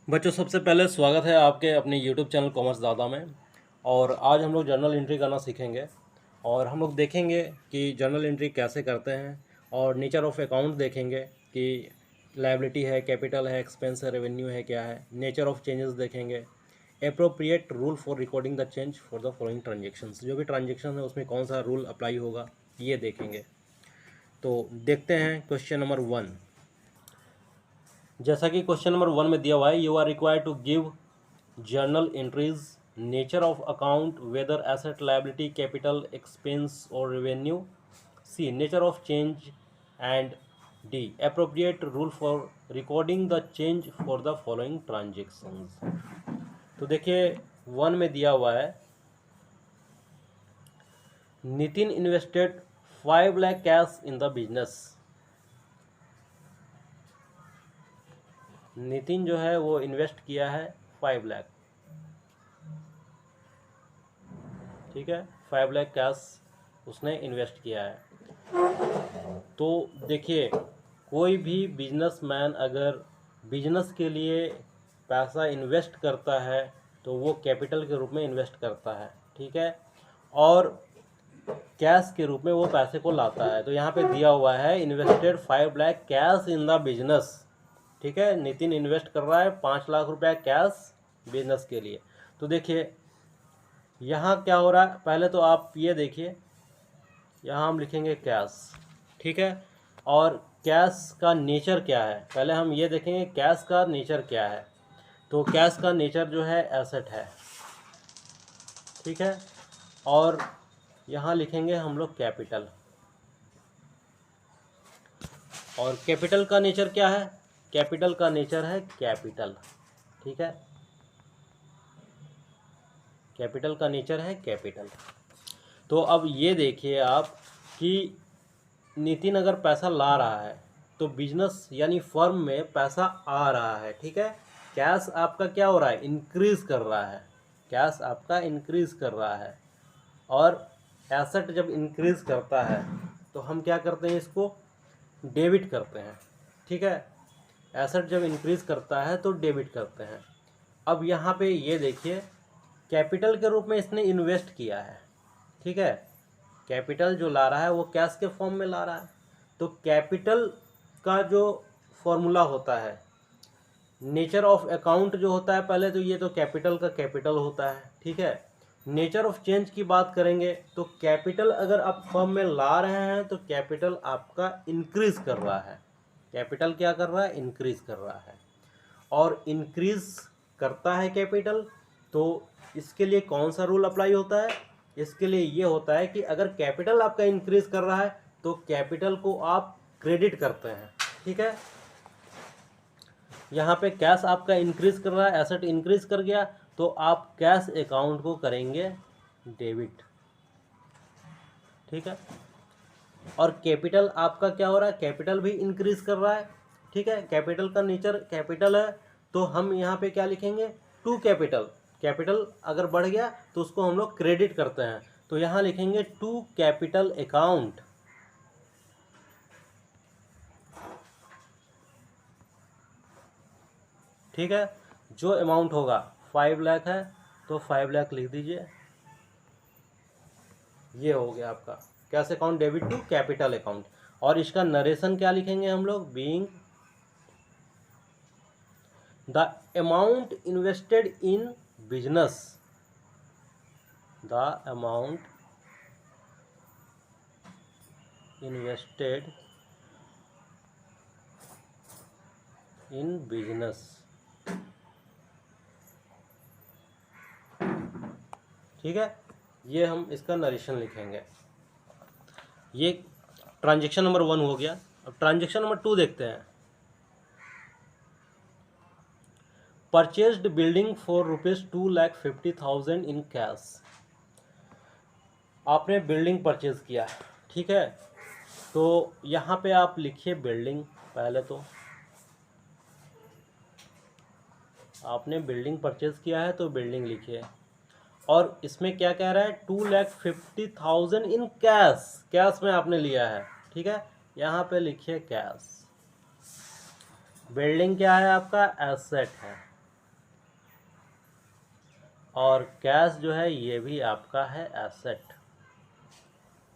बच्चों, सबसे पहले स्वागत है आपके अपने YouTube चैनल कॉमर्स दादा में। और आज हम लोग जर्नल एंट्री करना सीखेंगे और हम लोग देखेंगे कि जर्नल एंट्री कैसे करते हैं और नेचर ऑफ अकाउंट देखेंगे कि लायबिलिटी है, कैपिटल है, एक्सपेंस है, रेवेन्यू है, क्या है। नेचर ऑफ चेंजेस देखेंगे। Appropriate rule for recording the change for the following transactions, जो भी ट्रांजेक्शन है उसमें कौन सा रूल अप्लाई होगा ये देखेंगे। तो देखते हैं क्वेश्चन नंबर 1। जैसा कि क्वेश्चन नंबर 1 में दिया हुआ है, you are required to give journal entries, nature of account, whether asset, liability, capital, expense और revenue. C, nature of change and D, appropriate rule for recording the change for the following transactions. तो देखिए 1 में दिया हुआ है, Nitin invested 5 lakh cash in the business. Nitin जो है वो इन्वेस्ट किया है 5 लाख, ठीक है, 5 लाख कैश उसने इन्वेस्ट किया है। तो देखिए, कोई भी बिजनेसमैन अगर बिजनेस के लिए पैसा इन्वेस्ट करता है तो वो कैपिटल के रूप में इन्वेस्ट करता है, ठीक है, और कैश के रूप में वो पैसे को लाता है। तो यहाँ पे दिया हुआ है invested 5 lakh cash in the business, ठीक है। नितिन इन्वेस्ट कर रहा है 5 लाख रुपया कैश बिजनेस के लिए। तो देखिए यहाँ क्या हो रहा है, पहले तो आप ये देखिए, यहाँ हम लिखेंगे कैश, ठीक है। और कैश का नेचर क्या है, पहले हम ये देखेंगे कैश का नेचर क्या है। तो कैश का नेचर जो है एसेट है, ठीक है। और यहाँ लिखेंगे हम लोग कैपिटल। और कैपिटल का नेचर क्या है, कैपिटल का नेचर है कैपिटल, ठीक है। कैपिटल का नेचर है कैपिटल। तो अब ये देखिए आप कि नितिन अगर पैसा ला रहा है तो बिजनेस यानी फर्म में पैसा आ रहा है, ठीक है। कैश आपका क्या हो रहा है, इंक्रीज कर रहा है, कैश आपका इंक्रीज कर रहा है। और एसेट जब इंक्रीज करता है तो हम क्या करते हैं, इसको डेबिट करते हैं, ठीक है। एसेट जब इंक्रीज करता है तो डेबिट करते हैं। अब यहाँ पे ये देखिए, कैपिटल के रूप में इसने इन्वेस्ट किया है, ठीक है। कैपिटल जो ला रहा है वो कैश के फॉर्म में ला रहा है। तो कैपिटल का जो फॉर्मूला होता है, नेचर ऑफ अकाउंट जो होता है, पहले तो ये तो कैपिटल का कैपिटल होता है, ठीक है। नेचर ऑफ चेंज की बात करेंगे तो कैपिटल अगर आप फर्म में ला रहे हैं तो कैपिटल आपका इंक्रीज कर रहा है। कैपिटल क्या कर रहा है, इंक्रीज कर रहा है। और इंक्रीज करता है कैपिटल, तो इसके लिए कौन सा रूल अप्लाई होता है, इसके लिए ये होता है कि अगर कैपिटल आपका इंक्रीज कर रहा है तो कैपिटल को आप क्रेडिट करते हैं, ठीक है। यहाँ पे कैश आपका इंक्रीज कर रहा है, एसेट इंक्रीज कर गया, तो आप कैश अकाउंट को करेंगे डेबिट, ठीक है। और कैपिटल आपका क्या हो रहा है, कैपिटल भी इंक्रीज कर रहा है, ठीक है। कैपिटल का नेचर कैपिटल है, तो हम यहाँ पे क्या लिखेंगे, टू कैपिटल। कैपिटल अगर बढ़ गया तो उसको हम लोग क्रेडिट करते हैं, तो यहाँ लिखेंगे टू कैपिटल अकाउंट, ठीक है। जो अमाउंट होगा 5 लाख है तो 5 लाख लिख दीजिए। ये हो गया आपका cash account debit to capital account. और इसका नरेशन क्या लिखेंगे हम लोग, being the amount invested in business, the amount invested in business, ठीक है। ये हम इसका नरेशन लिखेंगे। ये ट्रांजेक्शन नंबर 1 हो गया। अब ट्रांजेक्शन नंबर 2 देखते हैं। Purchased building for ₹2,50,000 in cash. आपने बिल्डिंग परचेज किया, ठीक है। तो यहाँ पे आप लिखिए बिल्डिंग, पहले तो आपने बिल्डिंग परचेज किया है तो बिल्डिंग लिखिए। और इसमें क्या कह रहा है, 2,50,000 इन कैश, कैश में आपने लिया है, ठीक है। यहाँ पे लिखिए कैश। बिल्डिंग क्या है आपका, एसेट है, और कैश जो है ये भी आपका है एसेट।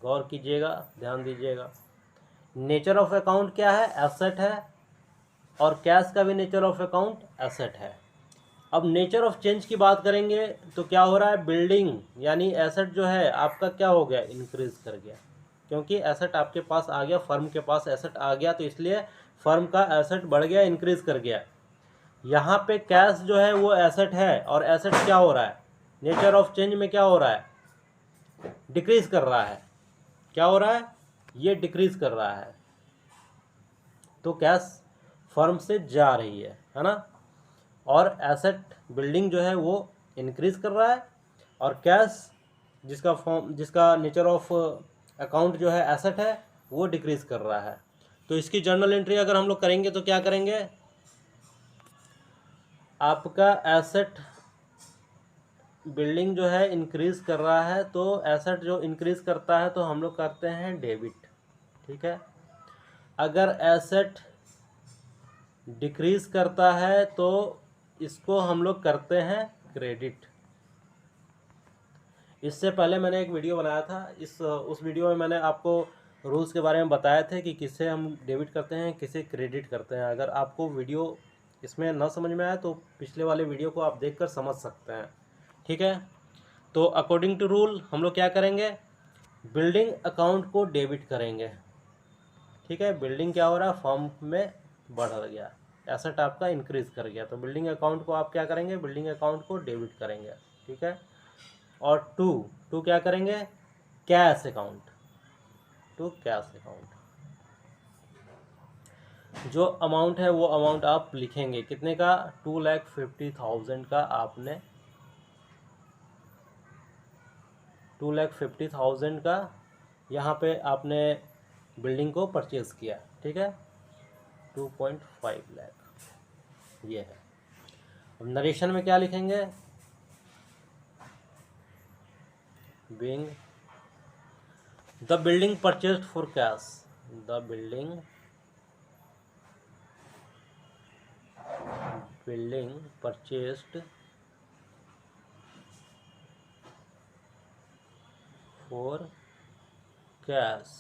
गौर कीजिएगा, ध्यान दीजिएगा। नेचर ऑफ अकाउंट क्या है? एसेट है। और कैश का भी नेचर ऑफ अकाउंट एसेट है। अब नेचर ऑफ चेंज की बात करेंगे तो क्या हो रहा है? बिल्डिंग यानी एसेट जो है आपका क्या हो गया? इंक्रीज कर गया, क्योंकि एसेट आपके पास आ गया, फर्म के पास एसेट आ गया, तो इसलिए फर्म का एसेट बढ़ गया, इंक्रीज कर गया। यहाँ पे कैश जो है वो एसेट है, और एसेट क्या हो रहा है? नेचर ऑफ चेंज में क्या हो रहा है? डिक्रीज कर रहा है। क्या हो रहा है? ये डिक्रीज कर रहा है। तो कैश फर्म से जा रही है ना। और एसेट बिल्डिंग जो है वो इंक्रीज कर रहा है, और कैश जिसका नेचर ऑफ अकाउंट जो है एसेट है वो डिक्रीज कर रहा है। तो इसकी जर्नल एंट्री अगर हम लोग करेंगे तो क्या करेंगे? आपका एसेट बिल्डिंग जो है इंक्रीज कर रहा है, तो एसेट जो इंक्रीज करता है तो हम लोग करते हैं डेबिट। ठीक है। अगर एसेट डिक्रीज करता है तो इसको हम लोग करते हैं क्रेडिट। इससे पहले मैंने एक वीडियो बनाया था, उस वीडियो में मैंने आपको रूल्स के बारे में बताए थे कि किसे हम डेबिट करते हैं, किसे क्रेडिट करते हैं। अगर आपको वीडियो इसमें न समझ में आए तो पिछले वाले वीडियो को आप देखकर समझ सकते हैं। ठीक है। तो अकॉर्डिंग टू रूल हम लोग क्या करेंगे? बिल्डिंग अकाउंट को डेबिट करेंगे। ठीक है। बिल्डिंग क्या हो रहा है? फर्म में बढ़ गया, एसेट आपका इंक्रीज कर गया, तो बिल्डिंग अकाउंट को आप क्या करेंगे? बिल्डिंग अकाउंट को डेबिट करेंगे। ठीक है। और टू क्या करेंगे? Cash account, to cash account. जो अमाउंट है वो अमाउंट आप लिखेंगे, कितने का? 2,50,000 का आपने 2,50,000 का यहाँ पे आपने बिल्डिंग को परचेज किया। ठीक है। 2.5 लाख ये है। अब नरेशन में क्या लिखेंगे? Being the building purchased for cash, the building purchased for cash.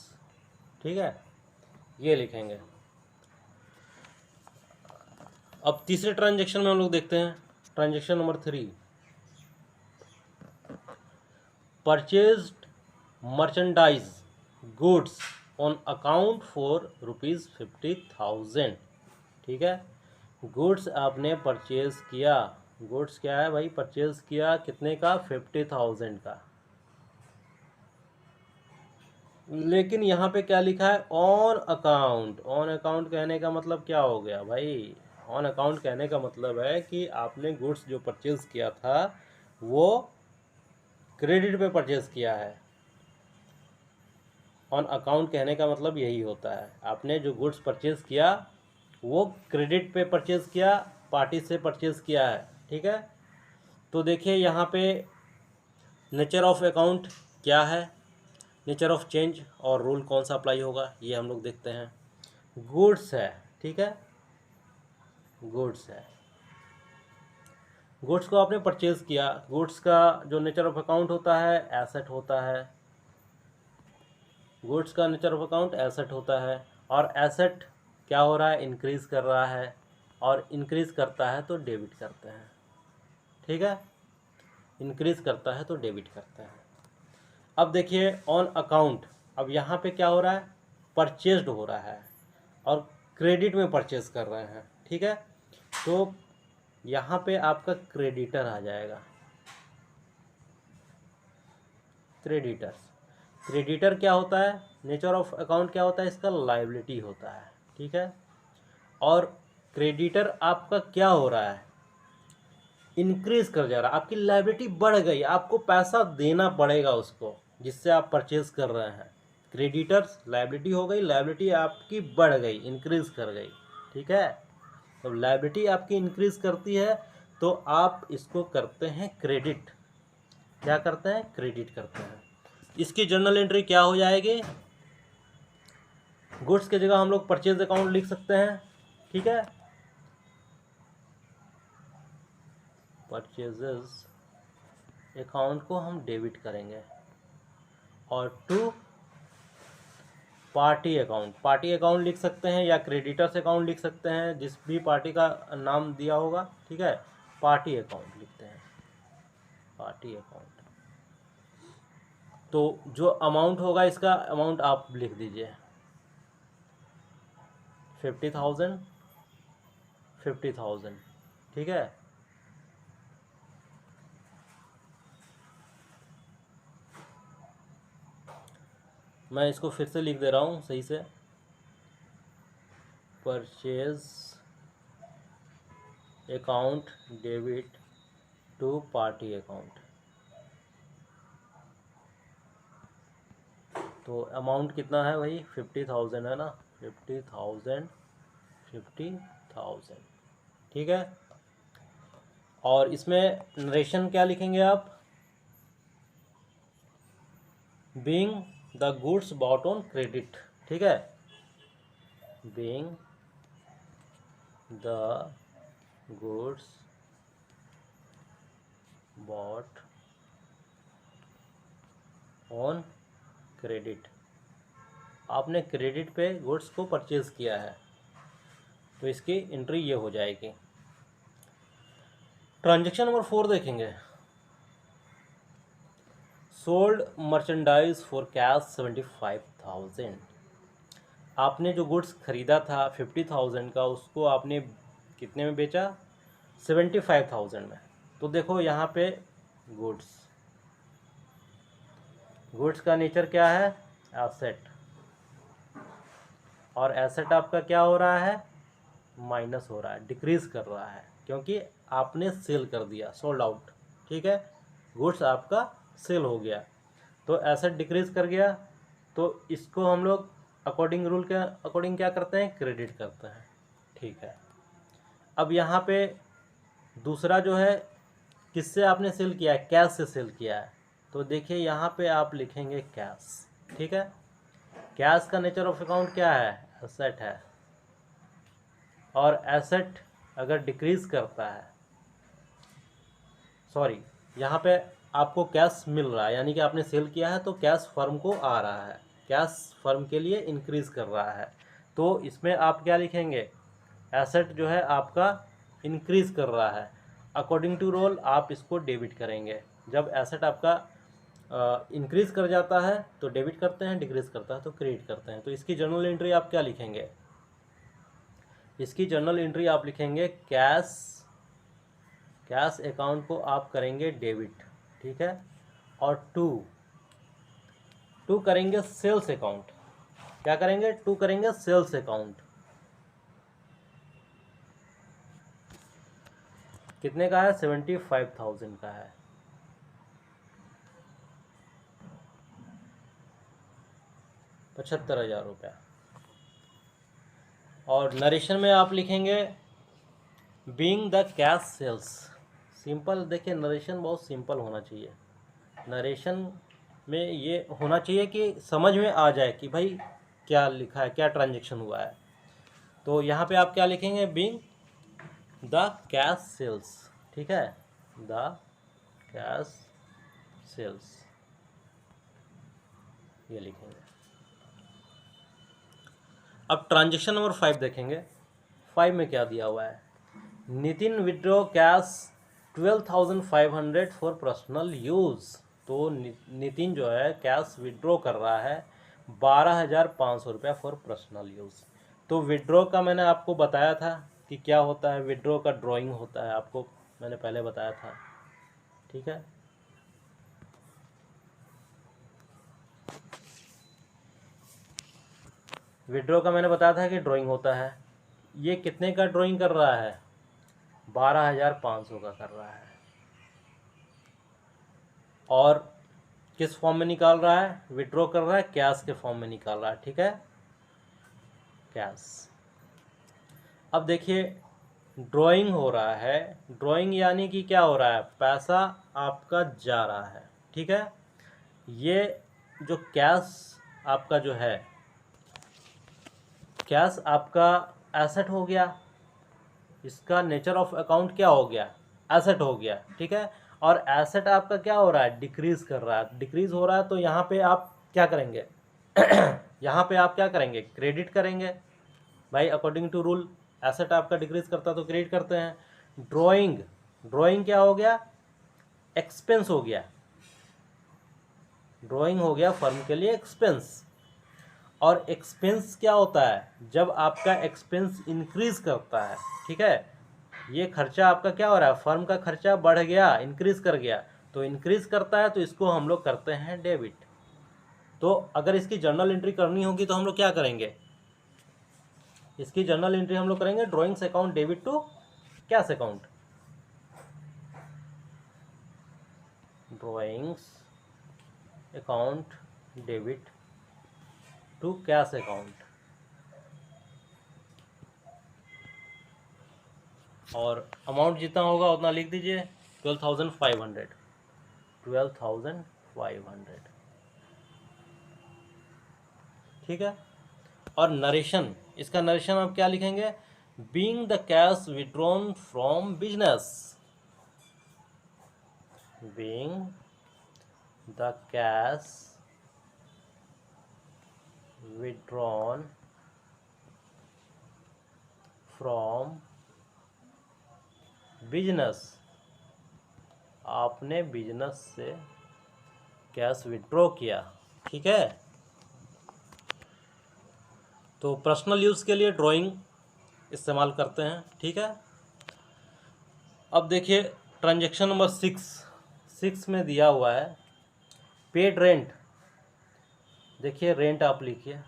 ठीक है, ये लिखेंगे। अब तीसरे ट्रांजैक्शन में हम लोग देखते हैं, transaction number 3, purchased merchandise goods on account for ₹50,000। ठीक है। गुड्स आपने परचेज किया, गुड्स क्या है भाई? परचेज किया कितने का? 50,000 का। लेकिन यहाँ पे क्या लिखा है? On account. ऑन अकाउंट कहने का मतलब क्या हो गया भाई? ऑन अकाउंट कहने का मतलब है कि आपने गुड्स जो परचेज किया था वो क्रेडिट पे परचेज किया है। ऑन अकाउंट कहने का मतलब यही होता है, आपने जो गुड्स परचेज किया वो क्रेडिट पे परचेज किया, पार्टी से परचेज किया है। ठीक है। तो देखिए यहाँ पे नेचर ऑफ अकाउंट क्या है, नेचर ऑफ चेंज और रूल कौन सा अप्लाई होगा ये हम लोग देखते हैं। गुड्स है। ठीक है। गुड्स है, गुड्स को आपने परचेज किया। गुड्स का जो नेचर ऑफ अकाउंट होता है एसेट होता है। गुड्स का नेचर ऑफ अकाउंट एसेट होता है, और एसेट क्या हो रहा है? इंक्रीज कर रहा है, और इंक्रीज करता है तो डेबिट करते हैं। ठीक है। इंक्रीज करता है तो डेबिट करते हैं। अब देखिए ऑन अकाउंट, अब यहाँ पे क्या हो रहा है? परचेज्ड हो रहा है, और क्रेडिट में परचेज कर रहे हैं। ठीक है। तो यहाँ पे आपका क्रेडिटर आ जाएगा। क्रेडिटर क्या होता है? नेचर ऑफ अकाउंट क्या होता है? इसका लायबिलिटी होता है। ठीक है। और क्रेडिटर आपका क्या हो रहा है? इंक्रीज कर जा रहा है, आपकी लायबिलिटी बढ़ गई, आपको पैसा देना पड़ेगा उसको जिससे आप परचेज कर रहे हैं। क्रेडिटर्स लायबिलिटी हो गई, लायबिलिटी आपकी बढ़ गई, इंक्रीज कर गई। ठीक है। तो लायबिलिटी आपकी इंक्रीज करती है तो आप इसको करते हैं क्रेडिट। क्या करते हैं? क्रेडिट करते हैं। इसकी जर्नल एंट्री क्या हो जाएगी? गुड्स की जगह हम लोग परचेज अकाउंट लिख सकते हैं। ठीक है। परचेजेस अकाउंट को हम डेबिट करेंगे। और टू पार्टी अकाउंट लिख सकते हैं या क्रेडिटर्स अकाउंट लिख सकते हैं, जिस भी पार्टी का नाम दिया होगा, ठीक है। पार्टी अकाउंट लिखते हैं, पार्टी अकाउंट। तो जो अमाउंट होगा इसका अमाउंट आप लिख दीजिए 50,000, 50,000, ठीक है। मैं इसको फिर से लिख दे रहा हूँ सही से। Purchase account debit to party account. तो अमाउंट कितना है, वही 50,000 है ना, 50,000, 50,000, ठीक है। और इसमें नरेशन क्या लिखेंगे आप, being the goods bought on credit, ठीक है। Being the goods bought on credit, आपने क्रेडिट पे गुड्स को परचेज किया है, तो इसकी एंट्री ये हो जाएगी। ट्रांजैक्शन नंबर 4 देखेंगे। Sold merchandise for cash 75,000। आपने जो गुड्स खरीदा था 50,000 का, उसको आपने कितने में बेचा, 75,000 में। तो देखो यहाँ पे गुड्स का नेचर क्या है, एसेट। और एसेट आपका क्या हो रहा है, माइनस हो रहा है, डिक्रीज कर रहा है, क्योंकि आपने सेल कर दिया, सोल्ड आउट, ठीक है। गुड्स आपका सेल हो गया, तो एसेट डिक्रीज कर गया। तो इसको हम लोग अकॉर्डिंग रूल के अकॉर्डिंग क्या करते हैं, क्रेडिट करते हैं, ठीक है। अब यहाँ पे दूसरा जो है, किससे आपने सेल किया है, कैश से सेल किया है। तो देखिए यहाँ पे आप लिखेंगे कैश, ठीक है। कैश का नेचर ऑफ अकाउंट क्या है, एसेट है। और एसेट अगर डिक्रीज करता है, सॉरी, यहाँ पे आपको कैश मिल रहा है, यानी कि आपने सेल किया है तो कैश फर्म को आ रहा है, कैश फर्म के लिए इंक्रीज कर रहा है। तो इसमें आप क्या लिखेंगे, एसेट जो है आपका इंक्रीज कर रहा है, अकॉर्डिंग टू रोल आप इसको डेबिट करेंगे। जब एसेट आपका इंक्रीज कर जाता है तो डेबिट करते हैं, डिक्रीज करता है तो क्रेडिट करते हैं। तो इसकी जर्नल एंट्री आप क्या लिखेंगे, इसकी जर्नल एंट्री आप लिखेंगे कैश अकाउंट को आप करेंगे डेबिट, ठीक है। और टू करेंगे सेल्स अकाउंट, क्या करेंगे, टू करेंगे सेल्स अकाउंट। कितने का है, 75,000 का है। ₹75,000। और नरेशन में आप लिखेंगे being the cash sales. Simple, देखिए नरेशन बहुत सिंपल होना चाहिए। नरेशन में ये होना चाहिए कि समझ में आ जाए कि भाई क्या लिखा है, क्या ट्रांजैक्शन हुआ है। तो यहाँ पे आप क्या लिखेंगे, बीइंग द कैश सेल्स, ठीक है, द कैश सेल्स, ये लिखेंगे। अब ट्रांजैक्शन नंबर 5 देखेंगे। 5 में क्या दिया हुआ है, Nitin withdraw cash 12,500 for personal use. तो नितिन जो है कैश विड्रॉ कर रहा है 12,500 रुपया फॉर पर्सनल यूज़। तो विड्रॉ का मैंने आपको बताया था कि क्या होता है, विड्रॉ का ड्राइंग होता है, आपको मैंने पहले बताया था, ठीक है। विड्रॉ का मैंने बताया था कि ड्राइंग होता है। ये कितने का ड्राइंग कर रहा है, 12,500 का कर रहा है। और किस फॉर्म में निकाल रहा है, विड्रॉ कर रहा है, कैश के फॉर्म में निकाल रहा है, ठीक है, कैश। अब देखिए ड्राइंग हो रहा है, ड्राइंग यानी कि क्या हो रहा है, पैसा आपका जा रहा है, ठीक है। ये जो कैश आपका जो है, कैश आपका एसेट हो गया, इसका नेचर ऑफ अकाउंट क्या हो गया, एसेट हो गया, ठीक है। और एसेट आपका क्या हो रहा है, डिक्रीज कर रहा है, डिक्रीज हो रहा है, तो यहाँ पे आप क्या करेंगे यहाँ पे आप क्या करेंगे, क्रेडिट करेंगे भाई, अकॉर्डिंग टू रूल। एसेट आपका डिक्रीज करता है तो क्रेडिट करते हैं। ड्राइंग, ड्राइंग क्या हो गया, एक्सपेंस हो गया, ड्राइंग हो गया फर्म के लिए एक्सपेंस। और एक्सपेंस क्या होता है, जब आपका एक्सपेंस इंक्रीज करता है, ठीक है, ये खर्चा आपका क्या हो रहा है, फर्म का खर्चा बढ़ गया, इंक्रीज कर गया, तो इंक्रीज करता है तो इसको हम लोग करते हैं डेबिट। तो अगर इसकी जर्नल एंट्री करनी होगी तो हम लोग क्या करेंगे, इसकी जर्नल एंट्री हम लोग करेंगे drawings account debit to cash account, drawings account debit to cash account. और अमाउंट जितना होगा उतना लिख दीजिए, 12,500, 12,500, ठीक है। और नरेशन, इसका नरेशन आप क्या लिखेंगे, being the cash withdrawn from business, being the cash withdrawn from business, आपने बिजनेस से कैश विड्रॉ किया, ठीक है। तो पर्सनल यूज़ के लिए ड्राइंग इस्तेमाल करते हैं, ठीक है। अब देखिए ट्रांजैक्शन नंबर 6 में दिया हुआ है पेड रेंट। देखिए रेंट आप लिखिए,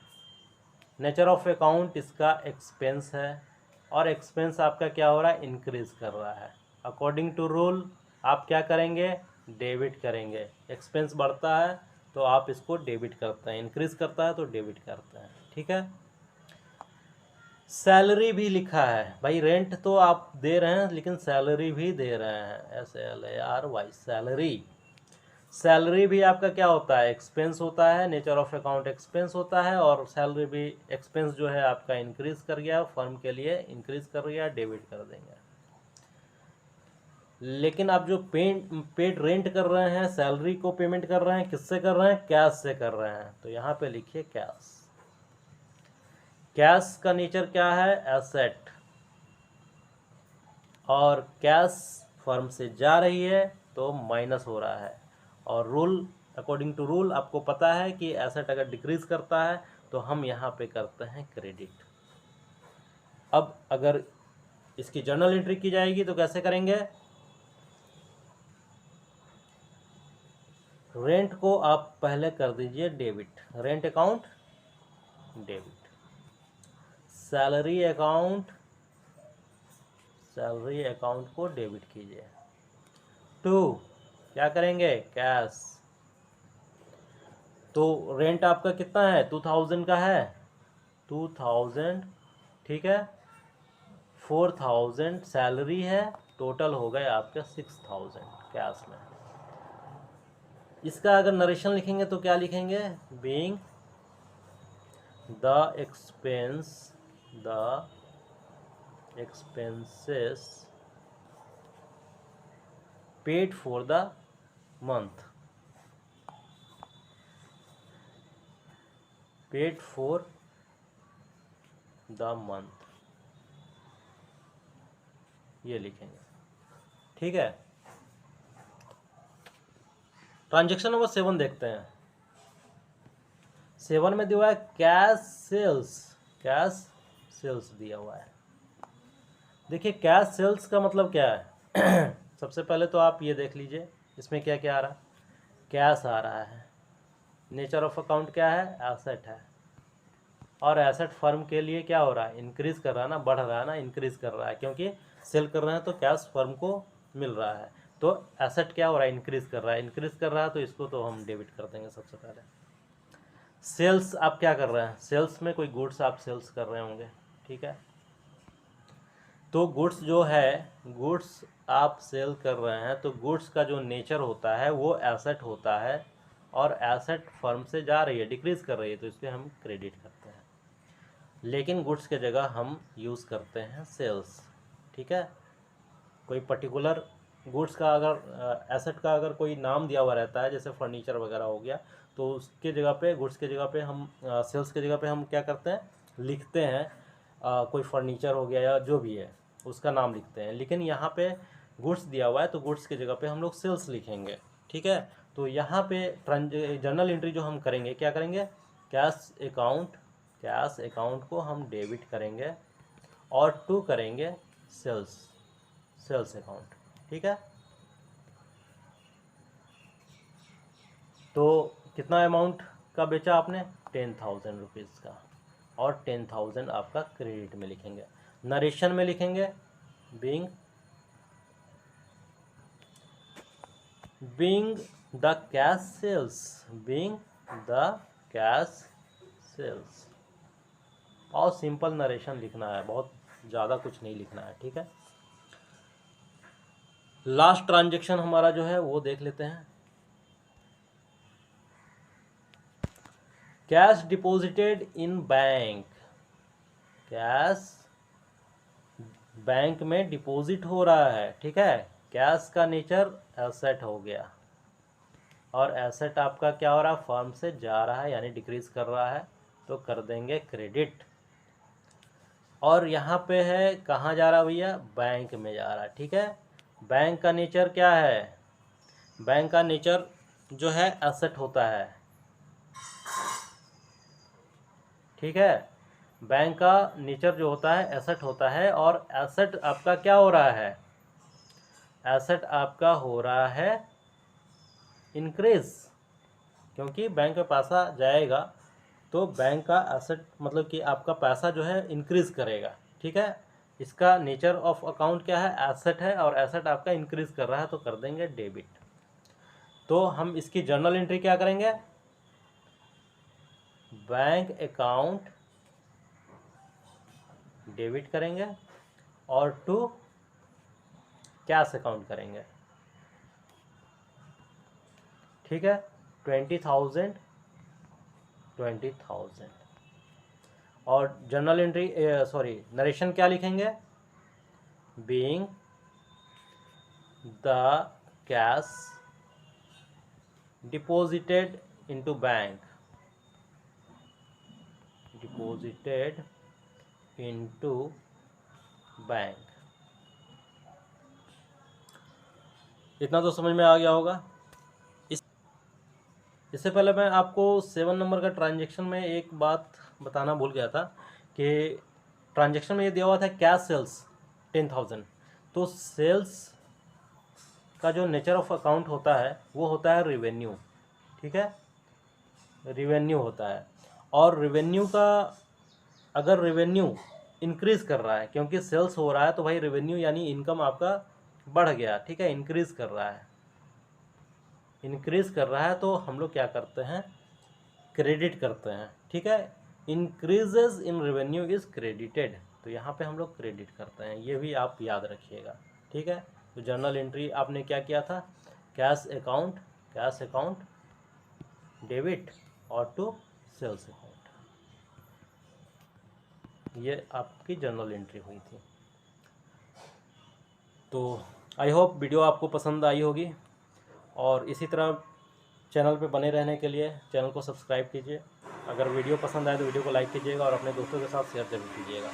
नेचर ऑफ अकाउंट इसका एक्सपेंस है, और एक्सपेंस आपका क्या हो रहा है, इंक्रीज कर रहा है। अकॉर्डिंग टू रूल आप क्या करेंगे, डेबिट करेंगे। एक्सपेंस बढ़ता है तो आप इसको डेबिट करते हैं, इंक्रीज करता है तो डेबिट करते हैं, ठीक है। सैलरी भी लिखा है भाई, रेंट तो आप दे रहे हैं लेकिन सैलरी भी दे रहे हैं, SALARY, सैलरी। सैलरी भी आपका क्या होता है, एक्सपेंस होता है, नेचर ऑफ अकाउंट एक्सपेंस होता है, और सैलरी भी एक्सपेंस जो है आपका इंक्रीज कर गया, फर्म के लिए इंक्रीज कर गया, डेबिट कर देंगे। लेकिन आप जो पेड रेंट कर रहे हैं, सैलरी को पेमेंट कर रहे हैं, किससे कर रहे हैं, कैश से कर रहे हैं, तो यहाँ पे लिखिए कैश। कैश का नेचर क्या है, एसेट, और कैश फर्म से जा रही है तो माइनस हो रहा है। और रूल, अकॉर्डिंग टू रूल आपको पता है कि एसेट अगर डिक्रीज करता है तो हम यहाँ पे करते हैं क्रेडिट। अब अगर इसकी जर्नल एंट्री की जाएगी तो कैसे करेंगे, रेंट को आप पहले कर दीजिए debit, rent account debit, salary account, salary account को डेबिट कीजिए। टू क्या करेंगे, कैश। तो रेंट आपका कितना है, 2000 का है, 2000, ठीक है, 4000 सैलरी है, टोटल हो गए आपके 6000 कैश में। इसका अगर नरेशन लिखेंगे तो क्या लिखेंगे, being the expense, the expenses paid for the month, paid for the month, ये लिखेंगे, ठीक है। ट्रांजैक्शन नंबर 7 देखते हैं। 7 में दिया हुआ है कैश सेल्स, कैश सेल्स दिया हुआ है। देखिए कैश सेल्स का मतलब क्या है सबसे पहले तो आप ये देख लीजिए इसमें क्या क्या आ रहा है, कैश आ रहा है, नेचर ऑफ अकाउंट क्या है, एसेट है, और एसेट फर्म के लिए क्या हो रहा है, इंक्रीज कर रहा है ना, बढ़ रहा है ना, इंक्रीज कर रहा है, क्योंकि सेल कर रहे हैं तो कैश फर्म को मिल रहा है, तो एसेट क्या हो रहा है, इंक्रीज कर रहा है, इंक्रीज कर रहा है तो इसको तो हम डेबिट कर देंगे सबसे पहले। सेल्स आप क्या कर रहे हैं, सेल्स में कोई गुड्स आप सेल्स कर रहे होंगे, ठीक है। तो गुड्स जो है, गुड्स आप सेल कर रहे हैं तो गुड्स का जो नेचर होता है वो एसेट होता है, और एसेट फर्म से जा रही है, डिक्रीज कर रही है, तो इसके हम क्रेडिट करते हैं। लेकिन गुड्स के जगह हम यूज़ करते हैं सेल्स, ठीक है। कोई पर्टिकुलर गुड्स का अगर एसेट का अगर कोई नाम दिया हुआ रहता है, जैसे फर्नीचर वगैरह हो गया, तो उसके जगह पे, गुड्स के जगह पे हम सेल्स के जगह पे हम क्या करते हैं, लिखते हैं कोई फर्नीचर हो गया या जो भी है उसका नाम लिखते हैं। लेकिन यहाँ पे गुड्स दिया हुआ है तो गुड्स की जगह पे हम लोग सेल्स लिखेंगे, ठीक है। तो यहाँ पे जर्नल एंट्री जो हम करेंगे, क्या करेंगे, कैश अकाउंट को हम डेबिट करेंगे और टू करेंगे सेल्स अकाउंट, ठीक है। तो कितना अमाउंट का बेचा आपने, 10,000 रुपीज़ का, और 10,000 आपका क्रेडिट में लिखेंगे। नरेशन में लिखेंगे बीइंग द कैश सेल्स, और सिंपल नरेशन लिखना है, बहुत ज़्यादा कुछ नहीं लिखना है, ठीक है। लास्ट ट्रांजैक्शन हमारा जो है वो देख लेते हैं। Cash deposited in bank, cash bank में डिपॉजिट हो रहा है, ठीक है। कैश का नेचर एसेट हो गया, और एसेट आपका क्या हो रहा है, फर्म से जा रहा है यानी डिक्रीज कर रहा है, तो कर देंगे क्रेडिट। और यहाँ पे है कहाँ जा रहा है भैया, बैंक में जा रहा है, ठीक है। बैंक का नेचर क्या है, बैंक का नेचर जो है एसेट होता है, ठीक है। बैंक का नेचर जो होता है एसेट होता है, और एसेट आपका क्या हो रहा है, एसेट आपका हो रहा है इंक्रीज, क्योंकि बैंक में पैसा जाएगा तो बैंक का एसेट मतलब कि आपका पैसा जो है इंक्रीज करेगा, ठीक है। इसका नेचर ऑफ अकाउंट क्या है, एसेट है, और एसेट आपका इंक्रीज कर रहा है, तो कर देंगे डेबिट। तो हम इसकी जर्नल एंट्री क्या करेंगे, बैंक अकाउंट डेबिट करेंगे और टू कैश अकाउंट करेंगे, ठीक है। 20,000 और जर्नल एंट्री नरेशन क्या लिखेंगे, being the cash deposited into bank, इतना तो समझ में आ गया होगा। इससे पहले मैं आपको 7 नंबर का ट्रांजैक्शन में एक बात बताना भूल गया था कि ट्रांजैक्शन में ये दिया हुआ था कैश सेल्स 10,000, तो सेल्स का जो नेचर ऑफ अकाउंट होता है वो होता है रिवेन्यू, ठीक है, रिवेन्यू होता है। और रिवेन्यू का अगर रिवेन्यू इंक्रीज़ कर रहा है, क्योंकि सेल्स हो रहा है तो भाई रिवेन्यू यानी इनकम आपका बढ़ गया, ठीक है, इंक्रीज़ कर रहा है, तो हम लोग क्या करते हैं, क्रेडिट करते हैं, ठीक है। Increases in revenue is credited, तो यहाँ पे हम लोग क्रेडिट करते हैं, ये भी आप याद रखिएगा, ठीक है। तो जर्नल एंट्री आपने क्या किया था, कैश अकाउंट डेबिट और टू सेल्स अकाउंट, ये आपकी जर्नल एंट्री हुई थी। तो आई होप वीडियो आपको पसंद आई होगी, और इसी तरह चैनल पे बने रहने के लिए चैनल को सब्सक्राइब कीजिए। अगर वीडियो पसंद आए तो वीडियो को लाइक कीजिएगा और अपने दोस्तों के साथ शेयर जरूर कीजिएगा।